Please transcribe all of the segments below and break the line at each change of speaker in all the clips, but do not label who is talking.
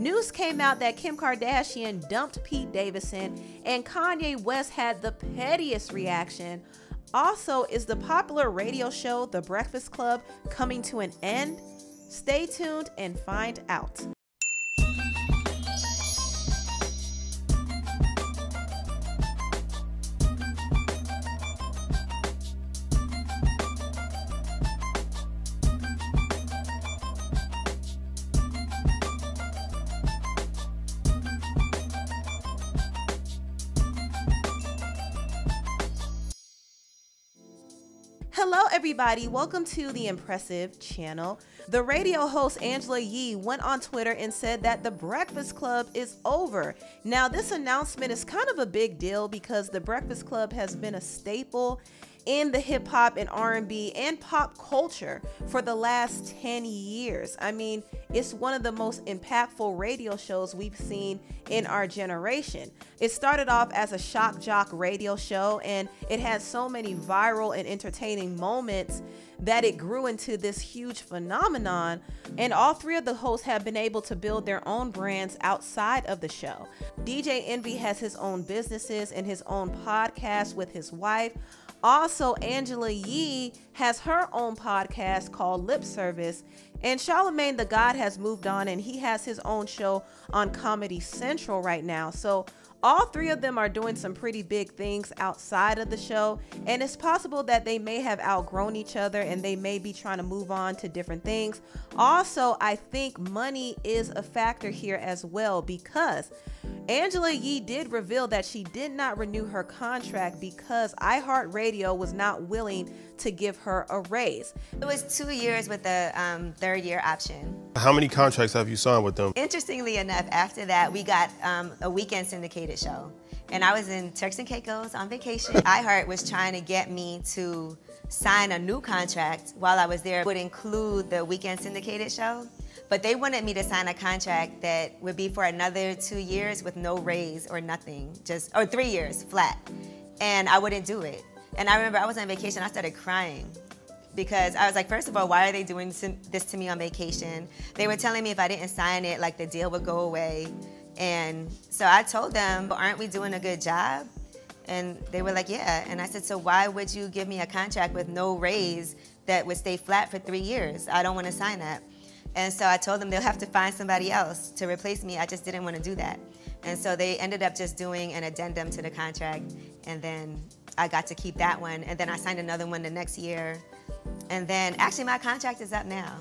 News came out that Kim Kardashian dumped Pete Davidson, and Kanye West had the pettiest reaction. Also, is the popular radio show The Breakfast Club coming to an end? Stay tuned and find out. Hello everybody, welcome to the Empressive channel. The radio host Angela Yee went on Twitter and said that The Breakfast Club is over. Now this announcement is kind of a big deal because The Breakfast Club has been a staple in the hip hop and R&B and pop culture for the last 10 years. I mean, it's one of the most impactful radio shows we've seen in our generation. It started off as a shock jock radio show, and it had so many viral and entertaining moments that it grew into this huge phenomenon, and all three of the hosts have been able to build their own brands outside of the show. DJ Envy has his own businesses and his own podcast with his wife. Also, Angela Yee has her own podcast called Lip Service, and Charlamagne the God has moved on and he has his own show on Comedy Central right now. So all three of them are doing some pretty big things outside of the show, and it's possible that they may have outgrown each other and they may be trying to move on to different things. Also, I think money is a factor here as well, because Angela Yee did reveal that she did not renew her contract because iHeartRadio was not willing to give her a raise.
It was 2 years with a third-year option.
How many contracts have you signed with them?
Interestingly enough, after that, we got a weekend syndicated show. And I was in Turks and Caicos on vacation. iHeart was trying to get me to sign a new contract while I was there. It would include the weekend syndicated show. But they wanted me to sign a contract that would be for another 2 years with no raise or nothing, or 3 years flat. And I wouldn't do it. And I remember I was on vacation, I started crying because I was like, first of all, why are they doing this to me on vacation? They were telling me if I didn't sign it, like the deal would go away. And so I told them, aren't we doing a good job? And they were like, yeah. And I said, so why would you give me a contract with no raise that would stay flat for 3 years? I don't want to sign that. And so I told them they'll have to find somebody else to replace me. I just didn't want to do that. And so they ended up just doing an addendum to the contract, and then I got to keep that one, and then I signed another one the next year. And then actually my contract is up now.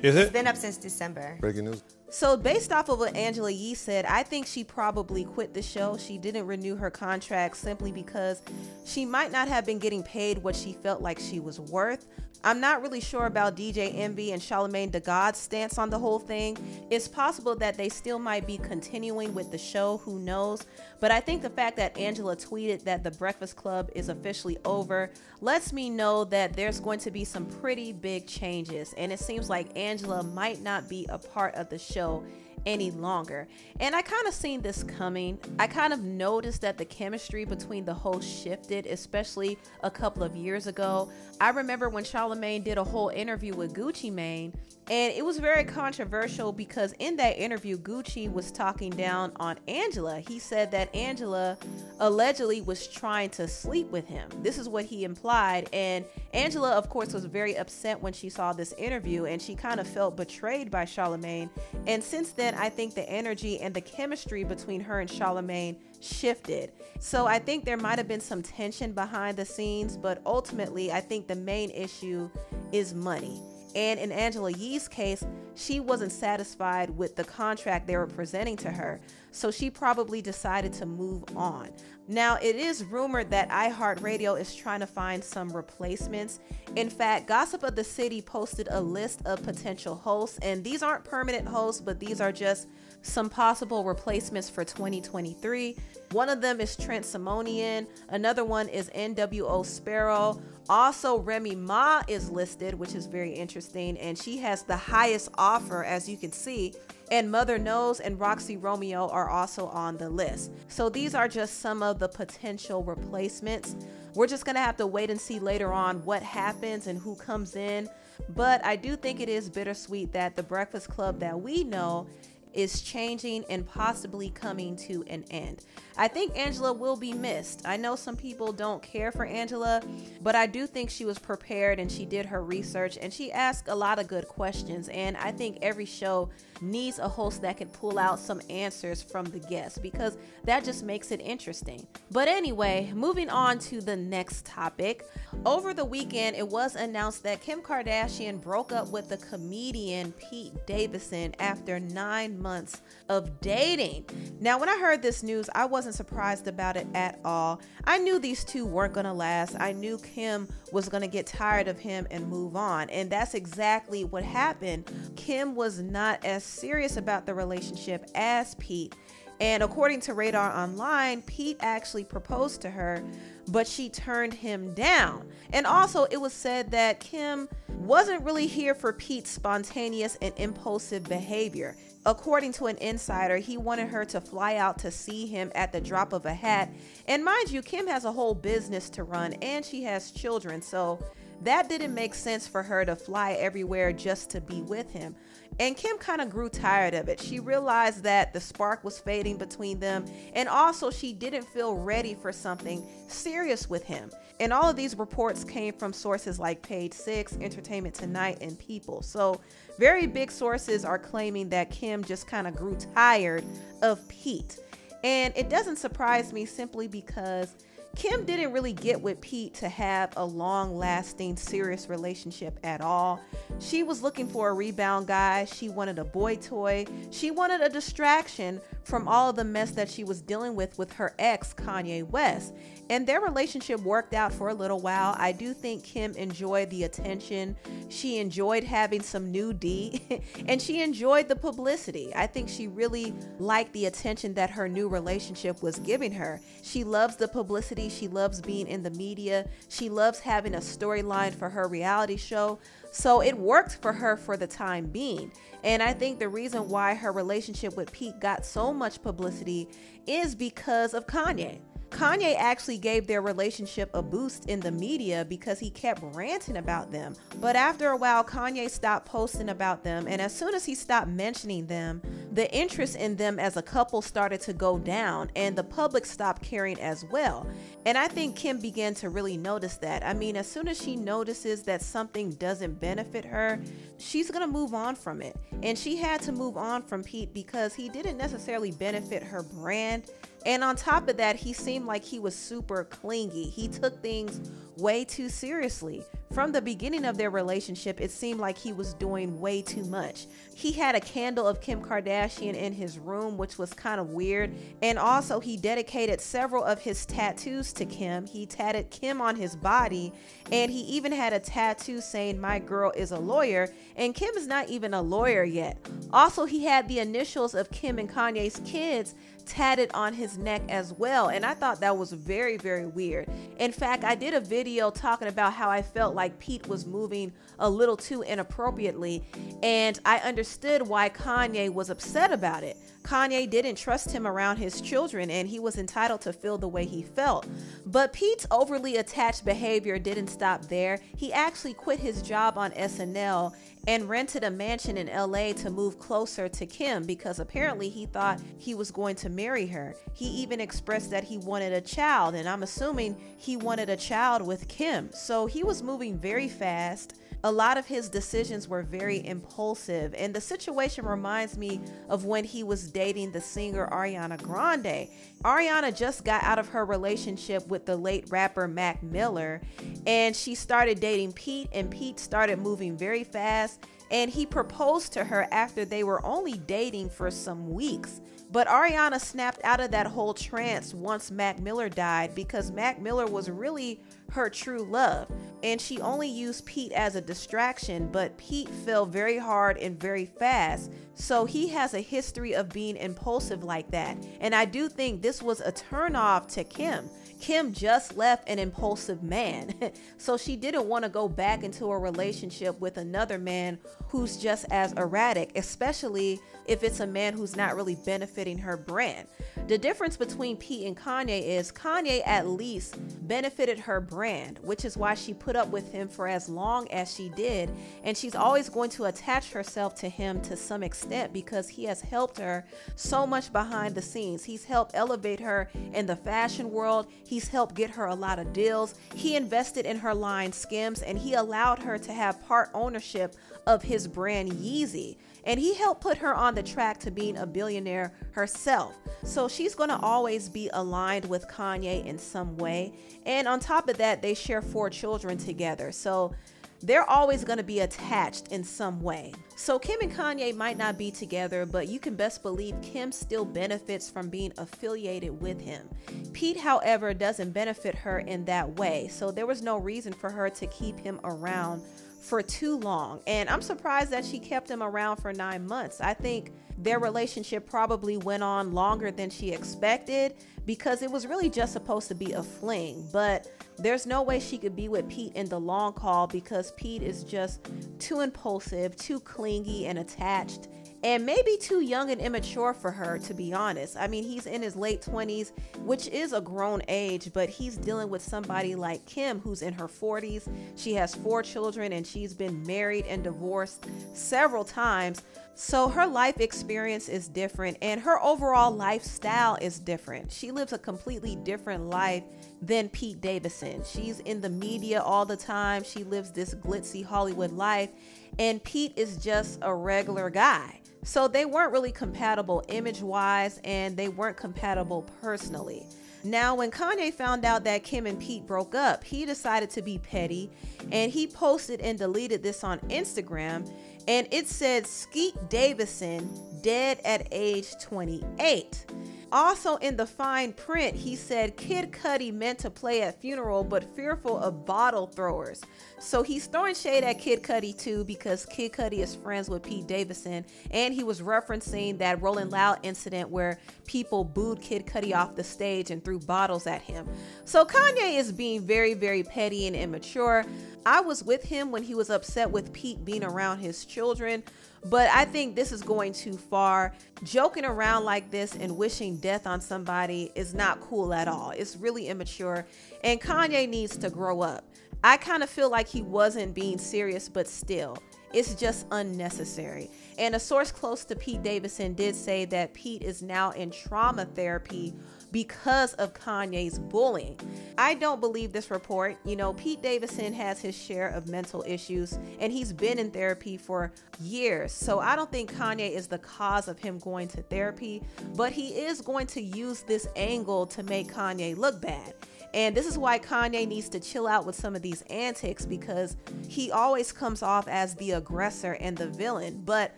Is it?
It's been up since December.
Breaking news.
So based off of what Angela Yee said, I think she probably quit the show. She didn't renew her contract simply because she might not have been getting paid what she felt like she was worth. I'm not really sure about DJ Envy and Charlamagne the God's stance on the whole thing. It's possible that they still might be continuing with the show, who knows? But I think the fact that Angela tweeted that The Breakfast Club is officially over lets me know that there's going to be some pretty big changes, and it seems like Angela might not be a part of the show any longer. And I kind of seen this coming. I kind of noticed that the chemistry between the hosts shifted, especially a couple of years ago. I remember when Charlamagne did a whole interview with Gucci Mane, and it was very controversial because in that interview, Gucci was talking down on Angela. He said that Angela allegedly was trying to sleep with him. This is what he implied. And Angela, of course, was very upset when she saw this interview, and she kind of felt betrayed by Charlamagne. And since then, I think the energy and the chemistry between her and Charlamagne shifted. So I think there might have been some tension behind the scenes, but ultimately, I think the main issue is money. And in Angela Yee's case, she wasn't satisfied with the contract they were presenting to her, so she probably decided to move on. Now, it is rumored that iHeartRadio is trying to find some replacements. In fact, Gossip of the City posted a list of potential hosts, and these aren't permanent hosts, but these are just some possible replacements for 2023. One of them is Trent Simonian. Another one is NWO Sparrow. Also, Remy Ma is listed, which is very interesting, and she has the highest offer, as you can see. And Mother Knows and Roxy Romeo are also on the list. So these are just some of the potential replacements. We're just gonna have to wait and see later on what happens and who comes in. But I do think it is bittersweet that the Breakfast Club that we know is changing and possibly coming to an end. I think Angela will be missed. I know some people don't care for Angela, but I do think she was prepared and she did her research and she asked a lot of good questions. And I think every show needs a host that can pull out some answers from the guests because that just makes it interesting. But anyway, moving on to the next topic. Over the weekend, it was announced that Kim Kardashian broke up with the comedian Pete Davidson after 9 months of dating. Now, when I heard this news, I wasn't surprised about it at all. I knew these two weren't gonna last. I knew Kim was gonna get tired of him and move on, and that's exactly what happened. Kim was not as serious about the relationship as Pete. And according to Radar Online, Pete actually proposed to her, but she turned him down. And also, it was said that Kim wasn't really here for Pete's spontaneous and impulsive behavior. According to an insider, he wanted her to fly out to see him at the drop of a hat. And mind you, Kim has a whole business to run and she has children, so that didn't make sense for her to fly everywhere just to be with him. And Kim kind of grew tired of it. She realized that the spark was fading between them, and also she didn't feel ready for something serious with him. And all of these reports came from sources like Page 6, Entertainment Tonight, and People. So very big sources are claiming that Kim just kind of grew tired of Pete. And it doesn't surprise me simply because Kim didn't really get with Pete to have a long-lasting, serious relationship at all. She was looking for a rebound guy. She wanted a boy toy. She wanted a distraction from all of the mess that she was dealing with her ex, Kanye West. And their relationship worked out for a little while. I do think Kim enjoyed the attention. She enjoyed having some new D, and she enjoyed the publicity. I think she really liked the attention that her new relationship was giving her. She loves the publicity. She loves being in the media. She loves having a storyline for her reality show. So it worked for her for the time being. And I think the reason why her relationship with Pete got so much publicity is because of Kanye. Kanye actually gave their relationship a boost in the media because he kept ranting about them. But after a while, Kanye stopped posting about them. And as soon as he stopped mentioning them, the interest in them as a couple started to go down and the public stopped caring as well. And I think Kim began to really notice that. I mean, as soon as she notices that something doesn't benefit her, she's going to move on from it. And she had to move on from Pete because he didn't necessarily benefit her brand. And on top of that, he seemed like he was super clingy. He took things way too seriously. From the beginning of their relationship, it seemed like he was doing way too much. He had a candle of Kim Kardashian in his room, which was kind of weird. And also, he dedicated several of his tattoos to Kim. He tatted Kim on his body, and he even had a tattoo saying, "My girl is a lawyer," and Kim is not even a lawyer yet. Also, he had the initials of Kim and Kanye's kids tatted on his neck as well, and I thought that was very, very weird. In fact, I did a video talking about how I felt like Pete was moving a little too inappropriately, and I understood why Kanye was upset about it. Kanye didn't trust him around his children, and he was entitled to feel the way he felt. But Pete's overly attached behavior didn't stop there. He actually quit his job on SNL and rented a mansion in LA to move closer to Kim because apparently he thought he was going to marry her. He even expressed that he wanted a child, and I'm assuming he wanted a child with Kim. So he was moving very fast. A lot of his decisions were very impulsive, and the situation reminds me of when he was dating the singer Ariana Grande. Ariana just got out of her relationship with the late rapper Mac Miller, and she started dating Pete, and Pete started moving very fast, and he proposed to her after they were only dating for some weeks. But Ariana snapped out of that whole trance once Mac Miller died because Mac Miller was really her true love, and she only used Pete as a distraction, but Pete fell very hard and very fast, so he has a history of being impulsive like that. And I do think this was a turnoff to Kim. Kim just left an impulsive man, so she didn't want to go back into a relationship with another man who's just as erratic, especially if it's a man who's not really benefiting her brand. The difference between Pete and Kanye is Kanye at least benefited her brand, which is why she put put up with him for as long as she did, and she's always going to attach herself to him to some extent because he has helped her so much behind the scenes. He's helped elevate her in the fashion world. He's helped get her a lot of deals. He invested in her line Skims, and he allowed her to have part ownership of his brand Yeezy. And he helped put her on the track to being a billionaire herself. So she's going to always be aligned with Kanye in some way. And on top of that, they share 4 children together. So they're always going to be attached in some way. So Kim and Kanye might not be together, but you can best believe Kim still benefits from being affiliated with him. Pete, however, doesn't benefit her in that way. So there was no reason for her to keep him around for too long. And I'm surprised that she kept him around for 9 months. I think their relationship probably went on longer than she expected because it was really just supposed to be a fling. But there's no way she could be with Pete in the long haul because Pete is just too impulsive, too clingy and attached, and maybe too young and immature for her, to be honest. I mean, he's in his late 20s, which is a grown age, but he's dealing with somebody like Kim who's in her 40s. She has 4 children and she's been married and divorced several times. So her life experience is different and her overall lifestyle is different. She lives a completely different life than Pete Davidson. She's in the media all the time. She lives this glitzy Hollywood life, and Pete is just a regular guy. So they weren't really compatible image-wise, and they weren't compatible personally. Now, when Kanye found out that Kim and Pete broke up, he decided to be petty, and he posted and deleted this on Instagram, and it said, "Skeet Davidson dead at age 28. Also in the fine print, he said Kid Cudi meant to play at funeral but fearful of bottle throwers. So he's throwing shade at Kid Cudi too because Kid Cudi is friends with Pete Davidson, and he was referencing that Rolling Loud incident where people booed Kid Cudi off the stage and threw bottles at him. So Kanye is being very, very petty and immature. I was with him when he was upset with Pete being around his children, but I think this is going too far. Joking around like this and wishing death on somebody is not cool at all. It's really immature, and Kanye needs to grow up. I kind of feel like he wasn't being serious, but still, it's just unnecessary. And a source close to Pete Davidson did say that Pete is now in trauma therapy because of Kanye's bullying. I don't believe this report. You know, Pete Davidson has his share of mental issues and he's been in therapy for years. So I don't think Kanye is the cause of him going to therapy, but he is going to use this angle to make Kanye look bad. And this is why Kanye needs to chill out with some of these antics, because he always comes off as the aggressor and the villain. But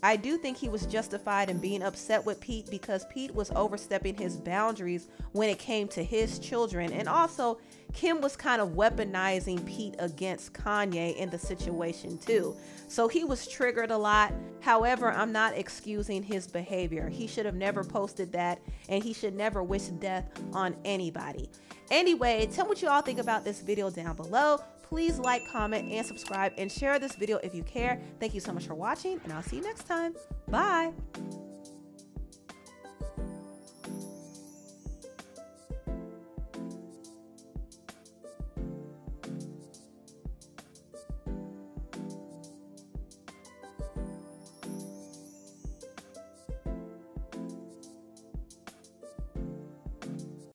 I do think he was justified in being upset with Pete because Pete was overstepping his boundaries when it came to his children. And also, Kim was kind of weaponizing Pete against Kanye in the situation too. So he was triggered a lot. However, I'm not excusing his behavior. He should have never posted that, and he should never wish death on anybody. Anyway, tell me what you all think about this video down below. Please like, comment, and subscribe, and share this video if you care. Thank you so much for watching, and I'll see you next time. Bye.